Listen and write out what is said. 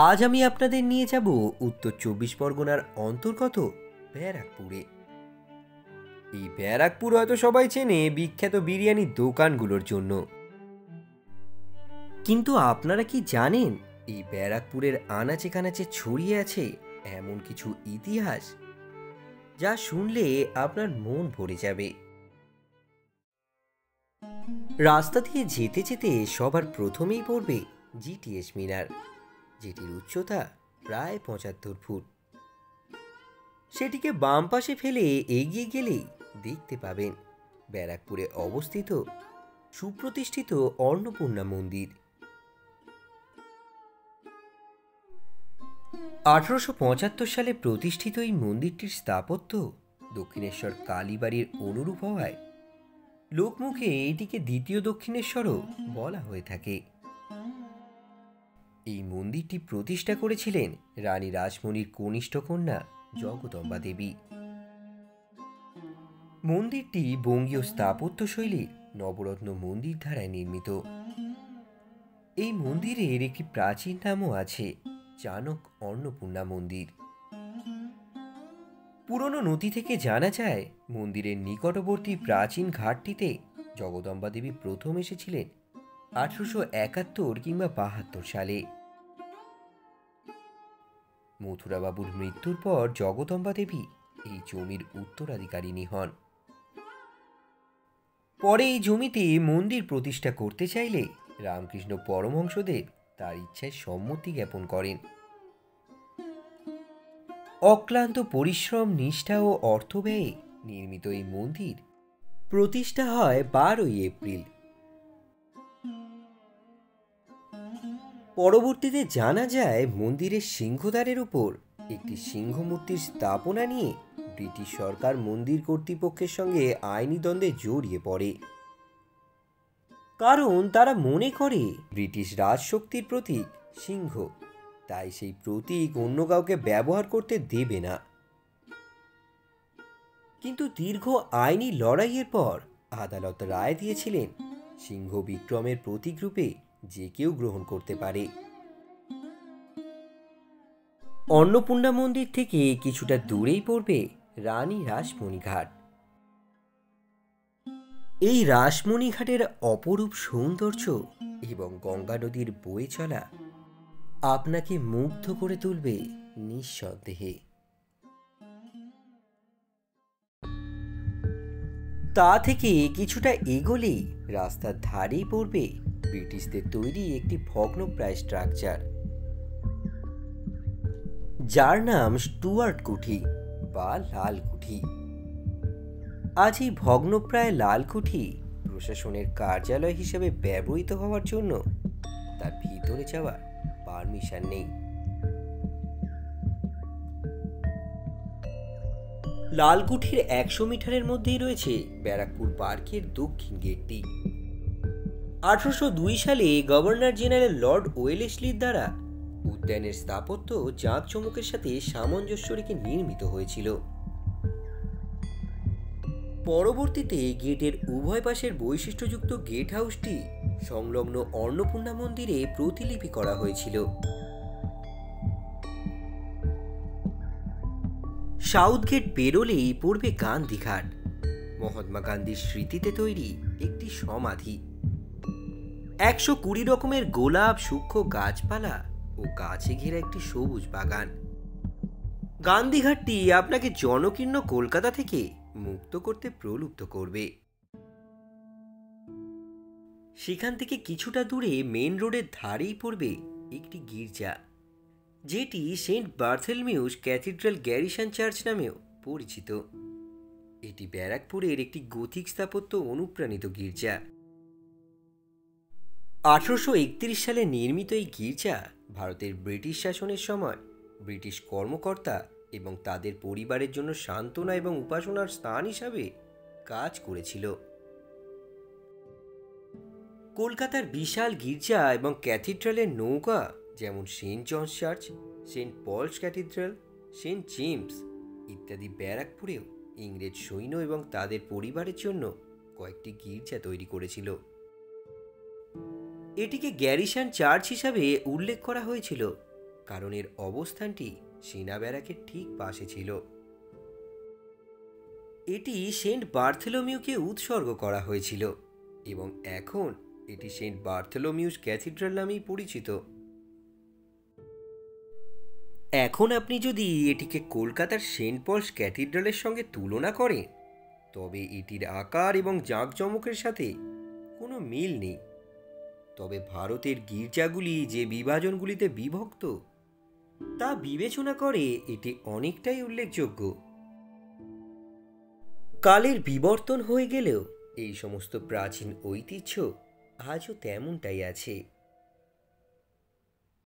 আজ আমি আপনাদের নিয়ে যাব উত্তর ২৪ পরগনার অন্তর্গত ব্যারাকপুরে। এই ব্যারাকপুর হয়তো সবাই চেনে বিখ্যাত বিরিয়ানির দোকানগুলোর জন্য, কিন্তু আপনারা কি জানেন এই ব্যারাকপুরের আনাচে কানাচে ছড়িয়ে আছে এমন কিছু ইতিহাস যা শুনলে আপনার মন ভরে যাবে। রাস্তা দিয়ে যেতে যেতে সবার প্রথমেই পড়বে জিটিএস মিনার, যেটির উচ্চতা প্রায় ৭৫ ফুট। সেটিকে বাম পাশে ফেলে এগিয়ে গেলেই দেখতে পাবেন ব্যারাকপুরে অবস্থিত সুপ্রতিষ্ঠিত অন্নপূর্ণা মন্দির। ১৮৭৫ সালে প্রতিষ্ঠিত এই মন্দিরটির স্থাপত্য দক্ষিণেশ্বর কালীবাড়ির অনুরূপ হওয়ায় লোকমুখে এটিকে দ্বিতীয় দক্ষিণেশ্বরও বলা হয়ে থাকে। এই মন্দিরটি প্রতিষ্ঠা করেছিলেন রানী রাসমণির কনিষ্ঠ কন্যা জগদম্বা দেবী। মন্দিরটি বঙ্গীয় স্থাপত্য শৈলীর নবরত্ন মন্দির ধারায় নির্মিত। এই মন্দিরের একটি প্রাচীন নামও আছে, চানক অন্নপূর্ণা মন্দির। পুরনো নথি থেকে জানা যায় মন্দিরের নিকটবর্তী প্রাচীন ঘাটটিতে জগদম্বা দেবী প্রথম এসেছিলেন ১৮৭১ কিংবা ৭২ সালে। মথুরাবাবুর মৃত্যুর পর জগদম্বা দেবী এই জমির উত্তরাধিকারিণী হন। পরে এই জমিতে মন্দির প্রতিষ্ঠা করতে চাইলে রামকৃষ্ণ পরমহংসদেব তার ইচ্ছায় সম্মতি জ্ঞাপন করেন। অক্লান্ত পরিশ্রম, নিষ্ঠা ও অর্থ ব্যয়ে নির্মিত এই মন্দির প্রতিষ্ঠা হয় ১২ই এপ্রিল। পরবর্তীতে জানা যায় মন্দিরের সিংহদ্বারের উপর একটি সিংহ মূর্তির স্থাপনা নিয়ে ব্রিটিশ সরকার মন্দির কর্তৃপক্ষের সঙ্গে আইনি দ্বন্দ্বে জড়িয়ে পড়ে, কারণ তারা মনে করে ব্রিটিশ রাজশক্তির প্রতীক সিংহ, তাই সেই প্রতীক অন্য কাউকে ব্যবহার করতে দেবে না। কিন্তু দীর্ঘ আইনি লড়াইয়ের পর আদালত রায় দিয়েছিলেন সিংহ বিক্রমের প্রতীক রূপে যে কেউ গ্রহণ করতে পারে। অন্নপূর্ণা মন্দির থেকে কিছুটা দূরেই পড়বে রানী রাসমণি ঘাট। এই রাসমণি ঘাটের অপরূপ সৌন্দর্য এবং গঙ্গা নদীর বয়ে চলা আপনাকে মুগ্ধ করে তুলবে নিঃসন্দেহে। তা থেকে কিছুটা এগোলেই রাস্তার ধারেই পড়বে ব্রিটিশদের তৈরি একটি ভগ্নপ্রায় স্ট্রাকচার, যার নাম স্টুয়ার্ট কুঠি বা লাল কুঠি। আজ এই ভগ্নপ্রায় লাল কুঠি প্রশাসনের কার্যালয় হিসেবে ব্যবহৃত হওয়ার জন্য তার ভিতরে যাওয়ার পারমিশন নেই। লালকুঠির ১০০ মিটারের মধ্যেই রয়েছে ব্যারাকপুর পার্কের দক্ষিণ গেটটি। ১৮০২ সালে গভর্নর জেনারেল লর্ড ওয়েলেসলির দ্বারা উদ্যানের স্থাপত্য জাঁকজমকের সাথে সামঞ্জস্য রেখে নির্মিত হয়েছিল। পরবর্তীতে গেটের উভয় পাশের বৈশিষ্ট্যযুক্ত গেট হাউসটি সংলগ্ন অন্নপূর্ণা মন্দিরে প্রতিলিপি করা হয়েছিল। সাউথ গেট পেরোলেই পড়বে গান্ধীঘাট, মহাত্মা গান্ধীর স্মৃতিতে তৈরি একটি সমাধি। ১২০ রকমের গোলাপ, সূক্ষ্ম গাছপালা ও গাছে ঘেরা একটি সবুজ বাগান। গান্ধীঘাটটি আপনাকে জনকীর্ণ কলকাতা থেকে মুক্ত করতে প্রলুব্ধ করবে। সেখান থেকে কিছুটা দূরে মেন রোডের ধারেই পড়বে একটি গির্জা, যেটি সেন্ট বার্থেলমিউস ক্যাথিড্রাল গ্যারিসন চার্চ নামেও পরিচিত। এটি ব্যারাকপুরের একটি গথিক স্থাপত্য অনুপ্রাণিত গির্জা। ১৮৩১ সালে নির্মিত এই গির্জা ভারতের ব্রিটিশ শাসনের সময় ব্রিটিশ কর্মকর্তা এবং তাদের পরিবারের জন্য সান্ত্বনা এবং উপাসনার স্থান হিসাবে কাজ করেছিল। কলকাতার বিশাল গির্জা এবং ক্যাথিড্রালের নৌকা যেমন saint John's church, saint Paul's cathedral, saint James ইত্যাদি ব্যারাকপুরেও ইংরেজ সৈন্য এবং তাদের পরিবারের জন্য কয়েকটি গির্জা তৈরি করেছিল। এটিকে গ্যারিসন চার্চ হিসাবে উল্লেখ করা হয়েছিল কারণ এর অবস্থানটি সেনা ব্যারাকের ঠিক পাশে ছিল। এটি সেন্ট বার্থোলোমিউকে উৎসর্গ করা হয়েছিল এবং এখন এটি সেন্ট বার্থোলোমিউস ক্যাথিড্রাল নামেই পরিচিত। এখন আপনি যদি এটিকে কলকাতার সেন্ট পলস ক্যাথিড্রালের সঙ্গে তুলনা করেন, তবে এটির আকার এবং জাঁকজমকের সাথে কোনো মিল নেই। তবে ভারতের গির্জাগুলি যে বিভাজনগুলিতে বিভক্ত তা বিবেচনা করে এটি অনেকটাই উল্লেখযোগ্য। কালের বিবর্তন হয়ে গেলেও এই সমস্ত প্রাচীন ঐতিহ্য আজও তেমনটাই আছে।